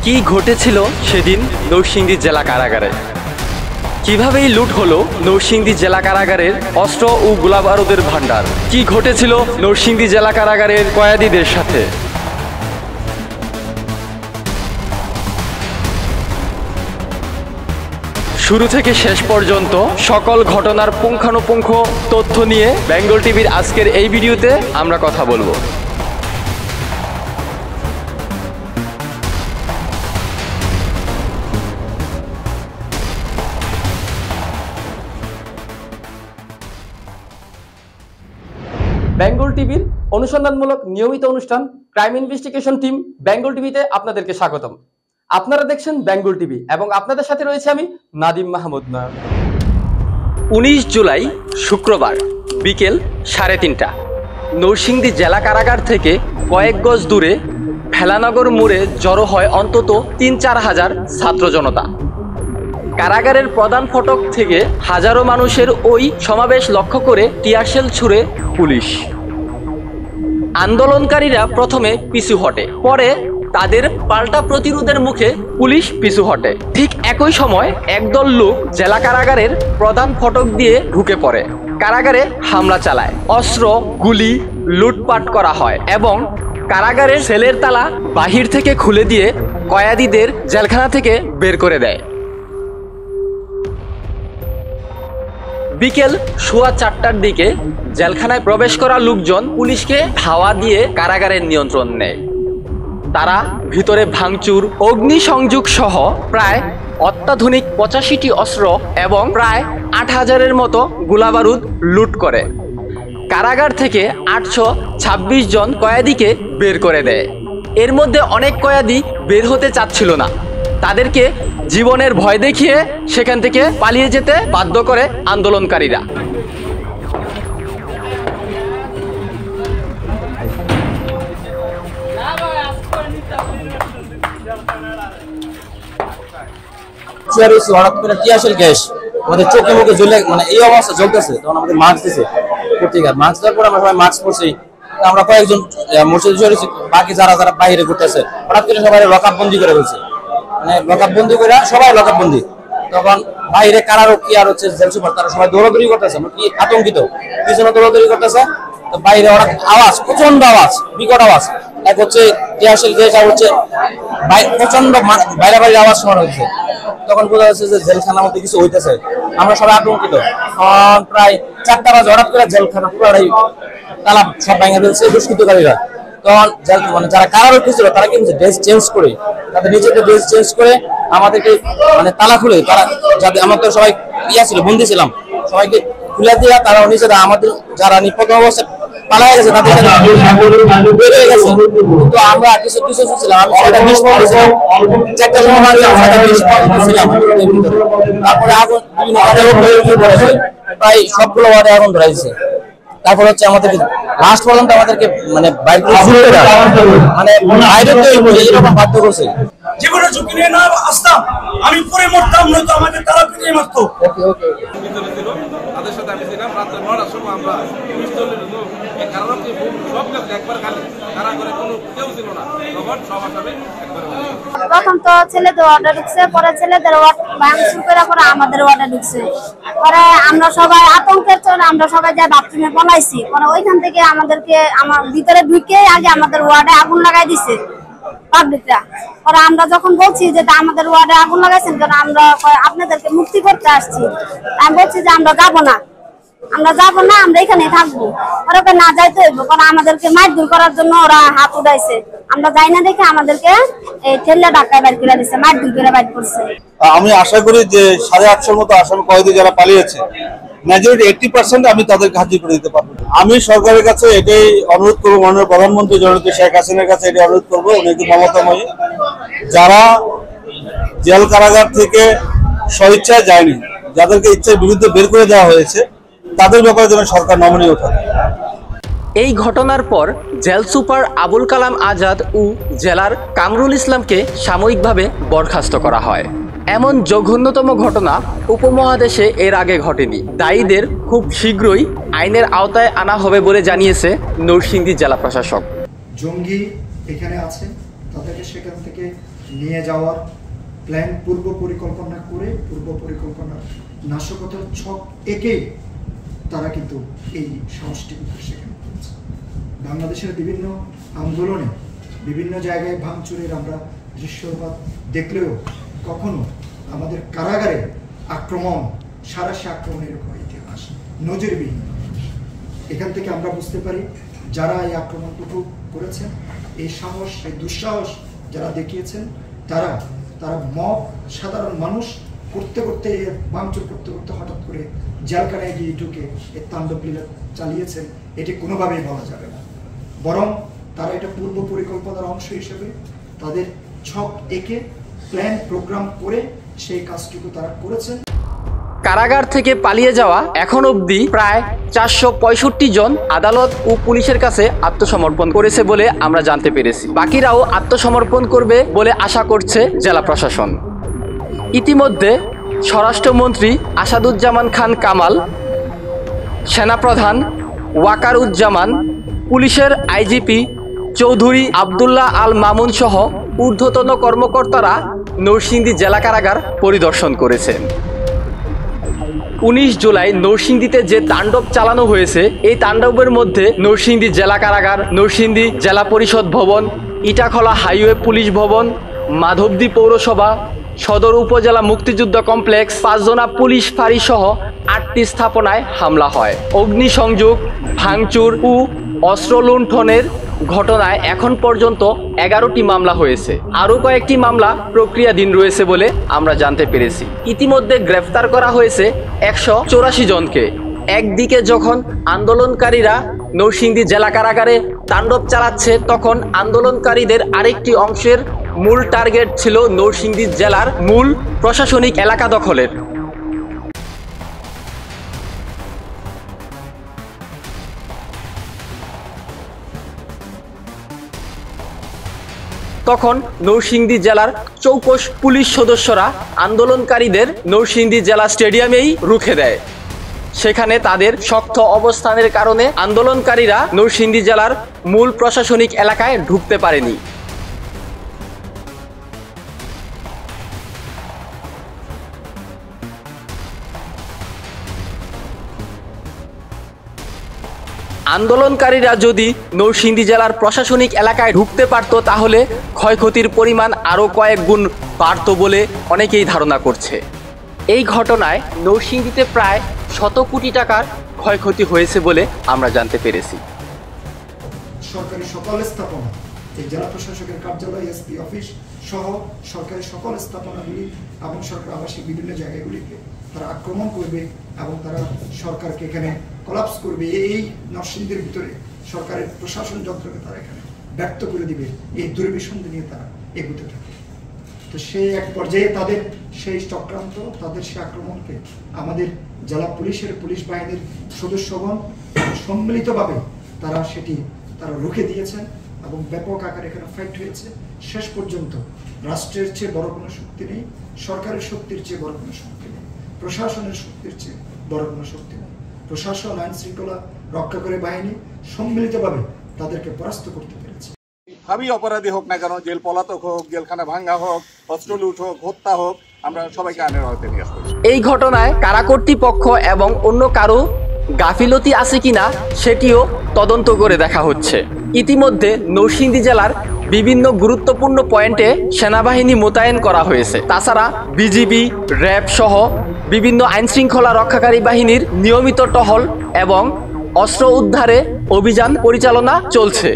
কি ঘটেছিল সেদিন নরসিংদী জেলা কারাগারে? কিভাবে লুট হলো নরসিংদী জেলা কারাগারের অস্ত্র ও গোলাবারুদের ভান্ডার? কি ঘটেছিল নরসিংদী জেলা কারাগারের কয়েদিদের সাথে? শুরু থেকে শেষ পর্যন্ত সকল ঘটনার পুঙ্খানুপুঙ্খ তথ্য নিয়ে বেঙ্গল টিভির আজকের এই ভিডিওতে আমরা কথা বলবো। বেঙ্গল টিভির অনুসন্ধানমূলক নিয়মিত অনুষ্ঠান ক্রাইম ইনভেস্টিগেশন টিম বেঙ্গল টিভিতে আপনাদেরকে স্বাগতম। আপনারা দেখছেন বেঙ্গল টিভি এবং আপনাদের সাথে রয়েছে আমি নাদিম মাহমুদ। 19 জুলাই শুক্রবার বিকেল 3:30 নরসিংদী জেলা কারাগার থেকে কয়েক গজ দূরে ভেলানগর মোড়ে জড়ো হয় অন্তত ৩-৪ হাজার ছাত্র জনতা। কারাগারের প্রধান ফটক থেকে হাজারো মানুষের ওই সমাবেশ লক্ষ্য করে টিয়ারশেল ছুড়ে পুলিশ। আন্দোলনকারীরা প্রথমে পিছু হটে, পরে তাদের পাল্টা প্রতিরোধের মুখে পুলিশ পিছু হটে। ঠিক একই সময় একদল লোক জেলা কারাগারের প্রধান ফটক দিয়ে ঢুকে পড়ে, কারাগারে হামলা চালায়, অস্ত্র গুলি লুটপাট করা হয় এবং কারাগারের সেলের তালা বাহির থেকে খুলে দিয়ে কয়েদিদের জেলখানা থেকে বের করে দেয়। বিকেল 4:15টার দিকে জেলখানায় প্রবেশ করা লোকজন পুলিশকে ধাওয়া দিয়ে কারাগারের নিয়ন্ত্রণ নেয়। তারা ভিতরে ভাঙচুর, অগ্নিসংযোগ সহ প্রায় অত্যাধুনিক 85টি অস্ত্র এবং প্রায় 8,000-এর মতো গোলাবারুদ লুট করে কারাগার থেকে 826 জন কয়েদিকে বের করে দেয়। এর মধ্যে অনেক কয়েদি বের হতে চাচ্ছিল না, তাদেরকে জীবনের ভয় দেখিয়ে সেখান থেকে পালিয়ে যেতে বাধ্য করে আন্দোলনকারীরা। হঠাৎ করে টিয়ারশেল গ্যাস আমাদের চোখে মুখে জ্বলে, মানে এই অবস্থা জ্বলতেছে, তখন আমাদের মাস্ক দিছে পত্রিকার। মাস্ক দেওয়ার পর আমরা সবাই মাস্ক পরছি। আমরা কয়েকজন মসজিদ চলেছি, বাকি যারা যারা বাইরে ঘুরতেছে হঠাৎ করে সবাই লকআপ বন্দি করে ফেলছে, মানে লকআপ বন্দি করে সবাই লকআপ বন্দি। তখন বাইরে কারারক্ষী আর হচ্ছে জেল সুপার তারা সবাই দৌড়াদৌড়ি করতেছে, আমরা কি আতঙ্কিত, পিছনে দৌড়াদৌড়ি করতেছে। বাইরে ওরা আওয়াজ, প্রচন্ড আওয়াজ, বিকট আওয়াজ, এক হচ্ছে টিয়ারশেল গ্যাস আর হচ্ছে প্রচন্ড বাইরে বাইরে আওয়াজ শোনা হচ্ছে। তখন বোঝা যাচ্ছে যে জেলখানার মধ্যে কিছু হইতেছে, আমরা সবাই আতঙ্কিত। প্রায় 4টা বাজে হঠাৎ করে জেলখানা পুরাই তালা সব ভেঙে ফেলছে দুষ্কৃতকারীরা। তখন মানে যারা কারারক্ষী ছিল তারা কিন্তু ড্রেস চেঞ্জ করে, তাদের নিজেদের ড্রেস চেঞ্জ করে আমাদেরকে মানে তালা খুলে, তারা যাদের আমাদের সবাই ছিল বন্দি ছিলাম, সবাইকে খুলে দিয়ে তারা নিজেরা আমাদের যারা প্রথম অবস্থায় পালায় গেছে তাদের বের হয়ে গেছে। তো আমরা কিছু কিছু ছিলাম, আমি 6টা 20 মিনিট ছিলাম, 4টার সময় ছিলাম। তারপরে আগুন বিভিন্ন প্রায় সবগুলো ওয়ার্ডে আগুন ধরাইছে। তারপর হচ্ছে আমাদেরকে লাস্ট পর্যন্ত আমাদেরকে মানে বাইরে মানে বাইরে এইরকম বাধ্য করছে। জীবনের ঝুঁকি নিয়ে না আসতাম, আমি পরে মরতাম, নয়তো আমাকে তারা পিটিয়ে মারতো। তাদের সাথে আমি ছিলাম। রাত্রে 9টার সময় আমরা সব কাজ একবার খালি তারা করে কোনো কেউ ছিল না, তখন সব আসামে একবার। প্রথম তো ছেলেদের ওয়ার্ডে ঢুকছে, পরে ছেলেদের ওয়ার্ড ভাঙচুর করে পরে আমাদের ওয়ার্ডে ঢুকছে। পরে আমরা সবাই আতঙ্কের চলে আমরা সবাই যা বাথরুমে পলাইছি। পরে ওইখান থেকে আমাদেরকে আমার ভিতরে ঢুকে আগে আমাদের ওয়ার্ডে আগুন লাগাই দিছে পাবলিকরা। পরে আমরা যখন বলছি যে আমাদের ওয়ার্ডে আগুন লাগাইছেন কারণ আমরা আপনাদেরকে মুক্তি করতে আসছি, আমি বলছি যে আমরা যাবো না, আমরা এখানে থাকবো। ওরা না যাইতে হইব, কারণ আমাদেরকে মারধর করার জন্য ওরা হাত উঠাইছে। আমরা যাই না দেখে আমাদেরকে এই ঠেলে ঢাকায় বাইর করে দিচ্ছে, মারধর করে বাইর করছে। আমি আশা করি যে 850 মতো আসামি কয়েদি যারা পালিয়েছে, মেজরিটি 80% আমি তাদেরকে হাজির করে দিতে পারবো। আমি সরকারের কাছে এটাই অনুরোধ করবো, মাননীয় প্রধানমন্ত্রী জননেত্রী শেখ হাসিনার কাছে এটাই অনুরোধ করবো, উনি একটু মমতাময়ী, যারা জেল কারাগার থেকে স্বইচ্ছায় যায়নি, যাদেরকে ইচ্ছার বিরুদ্ধে বের করে দেওয়া হয়েছে, তাদের ব্যাপারে যেন সরকার নমনীয় থাকে। এই ঘটনার পর জেল সুপার আবুল কালাম আজাদ ও জেলার কামরুল ইসলামকে সাময়িকভাবে বরখাস্ত করা হয়। এমন জঘন্যতম ঘটনা উপমহাদেশে এর আগে ঘটেনি। দায়ীদের খুব শীঘ্রই আইনের আওতায় আনা হবে বলে জানিয়েছে নরসিংদী জেলা প্রশাসক। জঙ্গি এখানে আছে, তাদেরকে সেখান থেকে নিয়ে যাওয়ার প্ল্যান পূর্ব পরিকল্পনা করে পূর্ব পরিকল্পনার নাশকতার ছক এঁকেই তারা কিন্তু এই সাহসটি সেখানে করেছে। বাংলাদেশের বিভিন্ন আন্দোলনে বিভিন্ন জায়গায় ভাঙচুরের আমরা দৃশ্যপাত দেখলেও কখনো আমাদের কারাগারে আক্রমণ, সারাশি আক্রমণের কোনো ইতিহাস নজিরবিহীন। এখান থেকে আমরা বুঝতে পারি যারা এই আক্রমণটুকু করেছেন, এই সাহস, এই দুঃসাহস যারা দেখিয়েছেন, তারা মব সাধারণ মানুষ করতে করতে ভাঙচুর করতে করতে হঠাৎ করে জেলখানায় গিয়ে ঢুকে এই তাণ্ডব লীলা চালিয়েছেন, এটি কোনোভাবেই বলা যাবে না। বরং তারা এটা পূর্ব পরিকল্পনার অংশ হিসেবে তাদের ছক এঁকে প্ল্যান প্রোগ্রাম করে সেই কাজটুকু তারা করেছেন। কারাগার থেকে পালিয়ে যাওয়া এখন অবধি প্রায় 465 জন আদালত ও পুলিশের কাছে আত্মসমর্পণ করেছে বলে আমরা জানতে পেরেছি। বাকিরাও আত্মসমর্পণ করবে বলে আশা করছে জেলা প্রশাসন। ইতিমধ্যে স্বরাষ্ট্রমন্ত্রী আসাদুজ্জামান খান কামাল, সেনাপ্রধান ওয়াকারুজ্জামান, পুলিশের আইজিপি চৌধুরী আবদুল্লাহ আল মামুন সহ ঊর্ধ্বতন কর্মকর্তারা নরসিংদী জেলা কারাগার পরিদর্শন করেছেন। 19 জুলাই নরসিংদীতে যে তাণ্ডব চালানো হয়েছে, এই তাণ্ডবের মধ্যে নরসিংদী জেলা কারাগার, নরসিংদী জেলা পরিষদ ভবন, ইটাখলা হাইওয়ে পুলিশ ভবন, মাধবদী পৌরসভা, সদর উপজেলা মুক্তিযুদ্ধ কমপ্লেক্স, 5 জনা পুলিশ ফাঁড়ি সহ 8টি স্থাপনায় হামলা হয়। অগ্নিসংযোগ, ভাঙচুর ও অস্ত্র লুণ্ঠনের ঘটনায় এখন পর্যন্ত 11টি মামলা হয়েছে। আরও কয়েকটি মামলা প্রক্রিয়াধীন রয়েছে বলে আমরা জানতে পেরেছি। ইতিমধ্যে গ্রেফতার করা হয়েছে 184 জনকে। একদিকে যখন আন্দোলনকারীরা নরসিংদী জেলা কারাগারে তাণ্ডব চালাচ্ছে, তখন আন্দোলনকারীদের আরেকটি অংশের মূল টার্গেট ছিল নরসিংদী জেলার মূল প্রশাসনিক এলাকা দখলের। তখন নরসিংদী জেলার চৌকস পুলিশ সদস্যরা আন্দোলনকারীদের নরসিংদী জেলা স্টেডিয়ামেই রুখে দেয়। সেখানে তাদের শক্ত অবস্থানের কারণে আন্দোলনকারীরা নরসিংদী জেলার মূল প্রশাসনিক এলাকায় ঢুকতে পারেনি। আন্দোলনকারীরা যদি নরসিংদী জেলার প্রশাসনিক এলাকায় ঢুকতে পারত, তাহলে ক্ষয়ক্ষতির পরিমাণ আরও কয়েক গুণ বাড়ত বলে অনেকেই ধারণা করছে। এই ঘটনায় নরসিংদীতে প্রায় 100 কোটি টাকার ক্ষয়ক্ষতি হয়েছে বলে আমরা জানতে পেরেছি। সরকারি সকল স্থাপনা, এই জেলা প্রশাসকের কার্যালয়, এসপি অফিস সহ সরকারি সকল স্থাপনাগুলি এবং সরকার আবাসিক বিভিন্ন জায়গাগুলিকে তারা আক্রমণ করবে এবং তারা সরকারকে এখানে কলাপস করবে। এই নরসিংদীর ভিতরে সরকারের প্রশাসন যন্ত্রকে তারা এখানে ব্যর্থ করে দিবে, এই দুর্বিসন্ধি নিয়ে তারা এগুতে থাকে। তো সেই এক পর্যায়ে তাদের সেই চক্রান্ত, তাদের সেই আক্রমণকে আমাদের জেলা পুলিশের, পুলিশ বাহিনীর সদস্যগণ সম্মিলিতভাবে তারা রুখে দিয়েছেন এবং ব্যাপক আকারে এখানে ফাইট হয়েছে। শেষ পর্যন্ত রাষ্ট্রের চেয়ে বড় কোনো শক্তি নেই, সরকারের শক্তির চেয়ে বড় কোনো শক্তি নেই, প্রশাসনের শক্তির চেয়ে বড় কোনো শক্তি নেই। প্রশাসন, আইন শৃঙ্খলা রক্ষাকারী বাহিনী সম্মিলিতভাবে তাদেরকে পরাস্ত করতে পেরেছে। আমি অপরাধী হোক না কেন, জেল পলাতক হোক, জেলখানা ভাঙ্গা হোক, অস্ত্র লুট হোক, হত্যা হোক, আমরা সবাইকে আইনের আওতায় নিয়ে আসবো। এই ঘটনায় কারা কর্তৃপক্ষ এবং অন্য কারো গাফিলতি আছে কিনা সেটিও তদন্ত করে দেখা হচ্ছে। ইতিমধ্যে নরসিংদী জেলার বিভিন্ন গুরুত্বপূর্ণ পয়েন্টে সেনাবাহিনী মোতায়েন করা হয়েছে। তাছাড়া বিজিবি, র্যাব সহ বিভিন্ন আইনশৃঙ্খলা রক্ষাকারী বাহিনীর নিয়মিত টহল এবং অস্ত্র উদ্ধারে অভিযান পরিচালনা চলছে।